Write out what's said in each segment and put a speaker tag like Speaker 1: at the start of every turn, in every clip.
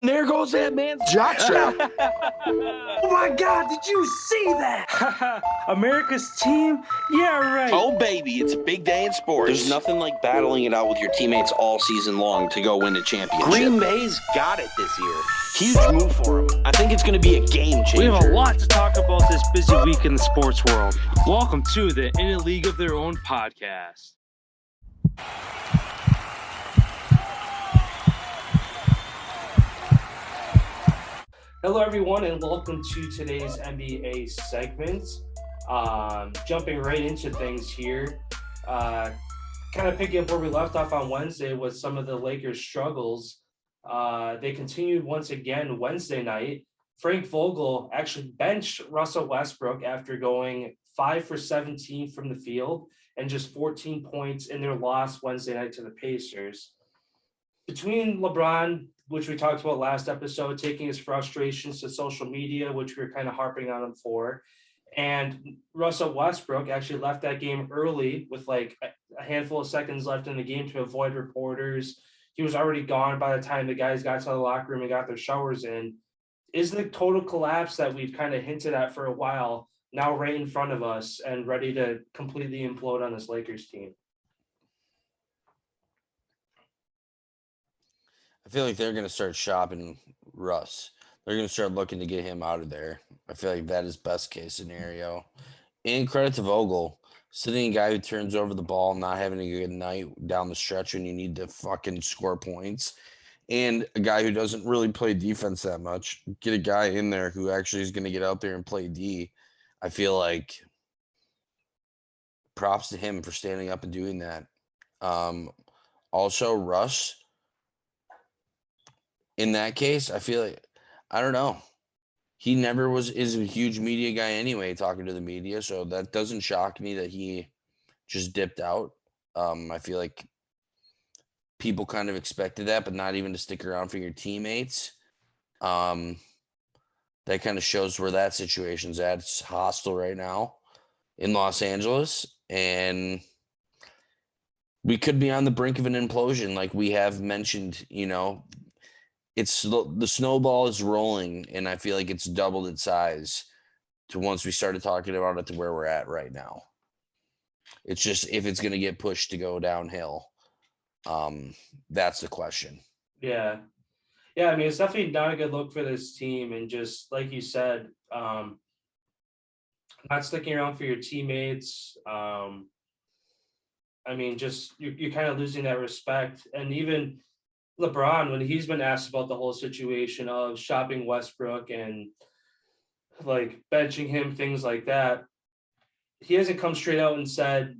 Speaker 1: There goes that man's jock strap.
Speaker 2: Oh my God, did you see that?
Speaker 3: America's team? Yeah, right.
Speaker 1: Oh, baby, it's a big day in sports.
Speaker 4: There's nothing like battling it out with your teammates all season long to go win a championship.
Speaker 1: Green Bay's got it this year.
Speaker 4: Huge move for them. I think it's going to be a game changer.
Speaker 3: We have a lot to talk about this busy week in the sports world. Welcome to the In a League of Their Own podcast. Hello, everyone, and welcome to today's NBA segment. Jumping right into things here, kind of picking up where we left off on Wednesday with some of the Lakers' struggles. They continued once again Wednesday night. Frank Vogel actually benched Russell Westbrook after going 5 for 17 from the field and just 14 points in their loss Wednesday night to the Pacers. Between LeBron, which we talked about last episode, taking his frustrations to social media, which we were kind of harping on him for, and Russell Westbrook actually left that game early with like a handful of seconds left in the game to avoid reporters. He was already gone by the time the guys got to the locker room and got their showers in. Is the total collapse that we've kind of hinted at for a while now right in front of us and ready to completely implode on this Lakers team?
Speaker 5: I feel like they're going to start shopping Russ. They're going to start looking to get him out of there. I feel like that is best case scenario. And credit to Vogel, sitting a guy who turns over the ball, not having a good night down the stretch when you need to fucking score points, and a guy who doesn't really play defense that much. Get a guy in there who actually is going to get out there and play D. I feel like props to him for standing up and doing that. Also, Russ, in that case, I feel like, I don't know. He never is a huge media guy anyway, talking to the media. So that doesn't shock me that he just dipped out. I feel like people kind of expected that, but not even to stick around for your teammates. That kind of shows where that situation's at. It's hostile right now in Los Angeles. And we could be on the brink of an implosion, like we have mentioned, It's the snowball is rolling, and I feel like it's doubled its size to once we started talking about it to where we're at right now. It's just if it's going to get pushed to go downhill, that's the question.
Speaker 3: Yeah. I mean, it's definitely not a good look for this team. And just like you said, not sticking around for your teammates. I mean, just you're kind of losing that respect. And even LeBron, when he's been asked about the whole situation of shopping Westbrook and like benching him, things like that, he hasn't come straight out and said,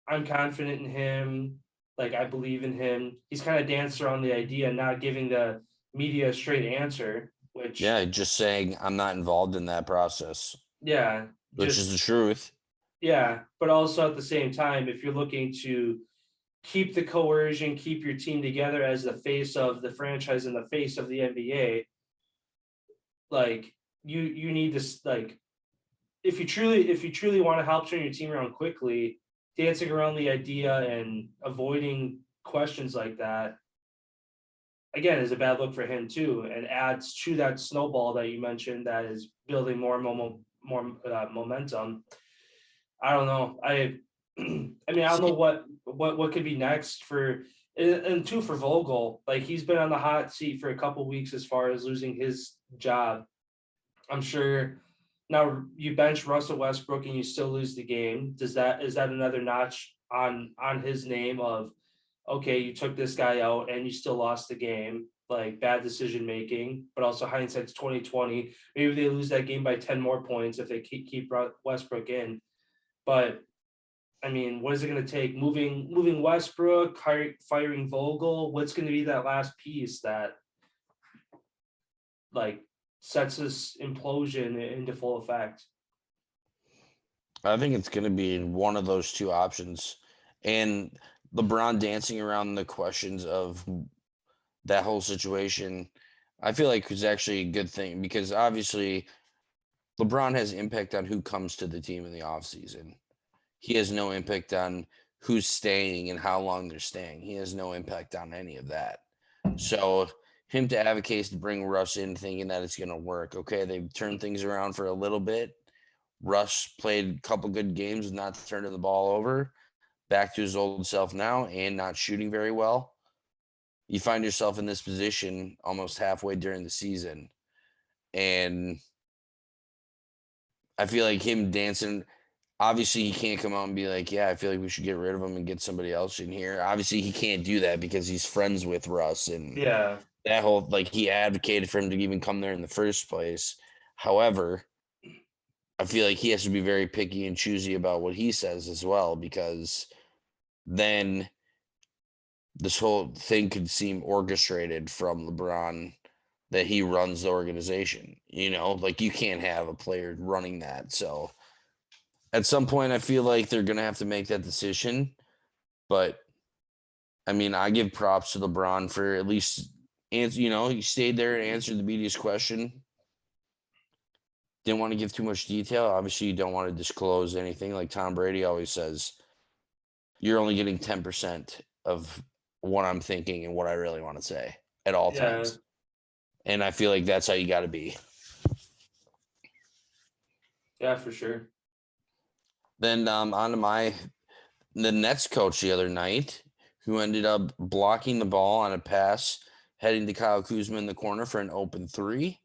Speaker 3: I'm confident in him. Like, I believe in him. He's kind of danced around the idea, not giving the media a straight answer, which.
Speaker 5: Yeah, just saying I'm not involved in that process.
Speaker 3: Yeah.
Speaker 5: Which is the truth.
Speaker 3: Yeah. But also at the same time, if you're looking to keep the coercion, keep your team together as the face of the franchise and the face of the NBA, like you need this, like if you truly want to help turn your team around quickly, dancing around the idea and avoiding questions like that again is a bad look for him too, and adds to that snowball that you mentioned that is building more momentum. I don't know. I mean, I don't know what could be next for, and two, for Vogel. Like, he's been on the hot seat for a couple weeks as far as losing his job. I'm sure now you bench Russell Westbrook and you still lose the game. Is that another notch on his name of, okay, you took this guy out and you still lost the game, like bad decision making, but also hindsight's 2020. Maybe they lose that game by 10 more points if they keep Westbrook in. But I mean, what is it going to take? Moving Westbrook, firing Vogel. What's going to be that last piece that like sets this implosion into full effect?
Speaker 5: I think it's going to be one of those two options. And LeBron dancing around the questions of that whole situation, I feel like is actually a good thing, because obviously LeBron has impact on who comes to the team in the offseason. He has no impact on who's staying and how long they're staying. He has no impact on any of that. So him to advocate to bring Russ in thinking that it's going to work. Okay, they've turned things around for a little bit. Russ played a couple good games, not turning the ball over, back to his old self now and not shooting very well. You find yourself in this position almost halfway during the season. And I feel like him dancing, obviously he can't come out and be like, yeah, I feel like we should get rid of him and get somebody else in here. Obviously he can't do that because he's friends with Russ and
Speaker 3: Yeah.
Speaker 5: that whole, like, he advocated for him to even come there in the first place. However, I feel like he has to be very picky and choosy about what he says as well, because then this whole thing could seem orchestrated from LeBron that he runs the organization. Like, you can't have a player running that. So at some point, I feel like they're going to have to make that decision. But I mean, I give props to LeBron for at least, he stayed there and answered the media's question. Didn't want to give too much detail. Obviously, you don't want to disclose anything. Like Tom Brady always says, you're only getting 10% of what I'm thinking and what I really want to say at all times. And I feel like that's how you got to be.
Speaker 3: Yeah, for sure.
Speaker 5: Then on to the Nets coach the other night, who ended up blocking the ball on a pass heading to Kyle Kuzma in the corner for an open three.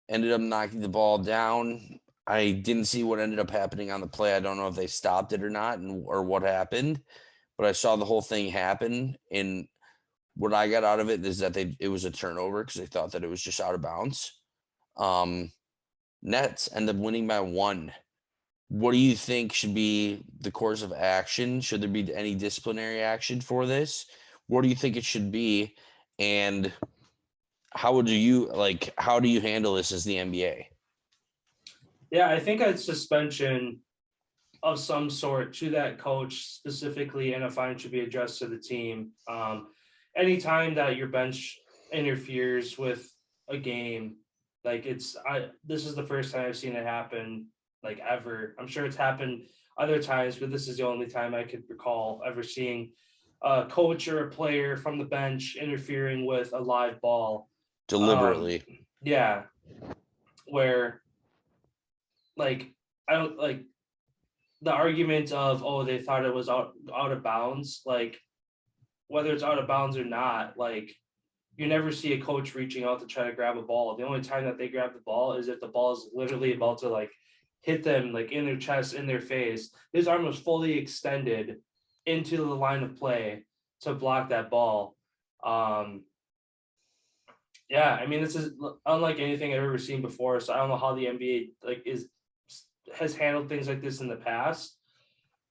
Speaker 5: Ended up knocking the ball down. I didn't see what ended up happening on the play. I don't know if they stopped it or not or what happened, but I saw the whole thing happen. And what I got out of it is that it was a turnover because they thought that it was just out of bounds. Nets end up winning by 1. What do you think should be the course of action? Should there be any disciplinary action for this? What do you think it should be? And how do you handle this as the NBA?
Speaker 3: Yeah, I think a suspension of some sort to that coach specifically and a fine should be addressed to the team. Anytime that your bench interferes with a game, like this is the first time I've seen it happen, like ever. I'm sure it's happened other times, but this is the only time I could recall ever seeing a coach or a player from the bench interfering with a live ball.
Speaker 5: Deliberately.
Speaker 3: Yeah. Where like I don't like the argument of, oh, they thought it was out of bounds, like whether it's out of bounds or not, like you never see a coach reaching out to try to grab a ball. The only time that they grab the ball is if the ball is literally about to like hit them like in their chest, in their face. His arm was fully extended into the line of play to block that ball. Yeah, I mean, this is unlike anything I've ever seen before. So I don't know how the NBA has handled things like this in the past.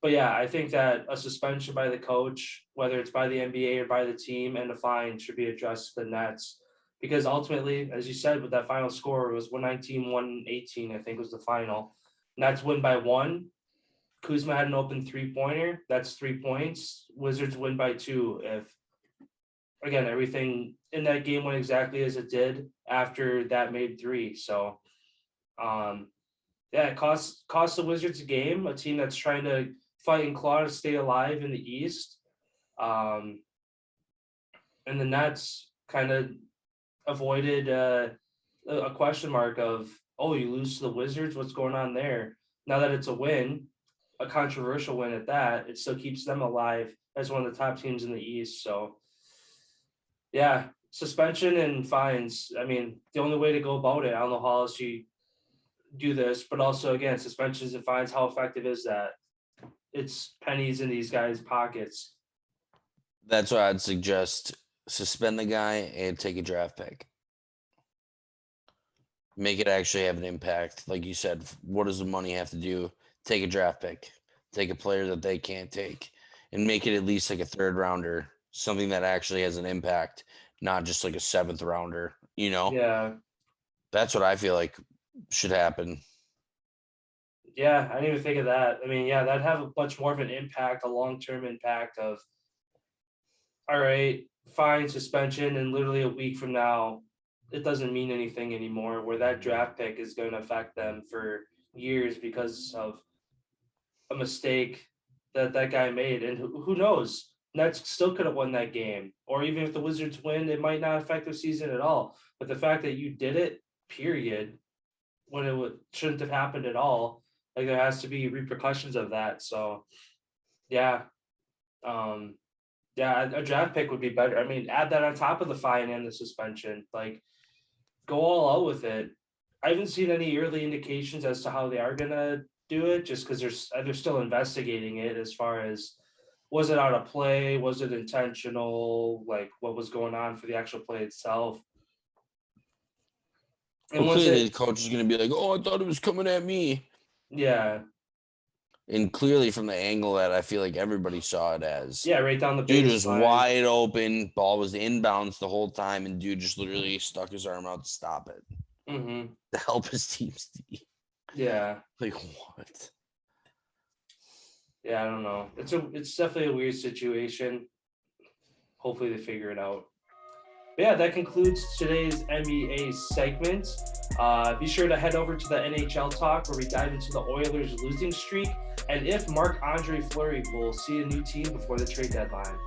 Speaker 3: But yeah, I think that a suspension by the coach, whether it's by the NBA or by the team, and a fine should be addressed to the Nets. Because ultimately, as you said, with that final score, it was 119, 118, I think was the final. Nets win by 1. Kuzma had an open 3-pointer. That's 3 points. Wizards win by 2. If, again, everything in that game went exactly as it did after that made 3. So, yeah, it costs the Wizards a game, a team that's trying to fight and claw to stay alive in the East. And the Nets kind of avoided a question mark of, oh, you lose to the Wizards? What's going on there? Now that it's a win, a controversial win at that, it still keeps them alive as one of the top teams in the East. So, yeah, suspension and fines. I mean, the only way to go about it, I don't know how else you do this, but also, again, suspensions and fines, how effective is that? It's pennies in these guys' pockets.
Speaker 5: That's why I'd suggest suspend the guy and take a draft pick. Make it actually have an impact. Like you said, what does the money have to do? Take a draft pick. Take a player that they can't take and make it at least like a 3rd rounder, something that actually has an impact, not just like a 7th rounder,
Speaker 3: Yeah.
Speaker 5: That's what I feel like should happen.
Speaker 3: Yeah, I didn't even think of that. I mean, yeah, that'd have a much more of an impact, a long-term impact of, all right, fine, suspension, and literally a week from now, it doesn't mean anything anymore, where that draft pick is going to affect them for years because of a mistake that guy made. And who knows? Nets still could have won that game. Or even if the Wizards win, it might not affect their season at all. But the fact that you did it, period, when it shouldn't have happened at all, like there has to be repercussions of that. So, yeah. A draft pick would be better. I mean, add that on top of the fine and the suspension. Like, go all out with it. I haven't seen any early indications as to how they are gonna do it, just because they're still investigating it as far as was it out of play, was it intentional, like what was going on for the actual play itself. And
Speaker 5: Well,
Speaker 3: once
Speaker 5: clearly the coach is going to be like, "Oh, I thought it was coming at me."
Speaker 3: yeah,
Speaker 5: And clearly from the angle that I feel like everybody saw it as.
Speaker 3: yeah, right down the
Speaker 5: Dude was
Speaker 3: baseline.
Speaker 5: wide open. Ball was inbounds the whole time, and dude just literally stuck his arm out to stop it to help his team.
Speaker 3: Yeah,
Speaker 5: Like what?
Speaker 3: yeah, I don't know. It's definitely a weird situation. Hopefully they figure it out. But yeah, that concludes today's NBA segment. Be sure to head over to the NHL Talk where we dive into the Oilers' losing streak and if Marc-Andre Fleury will see a new team before the trade deadline.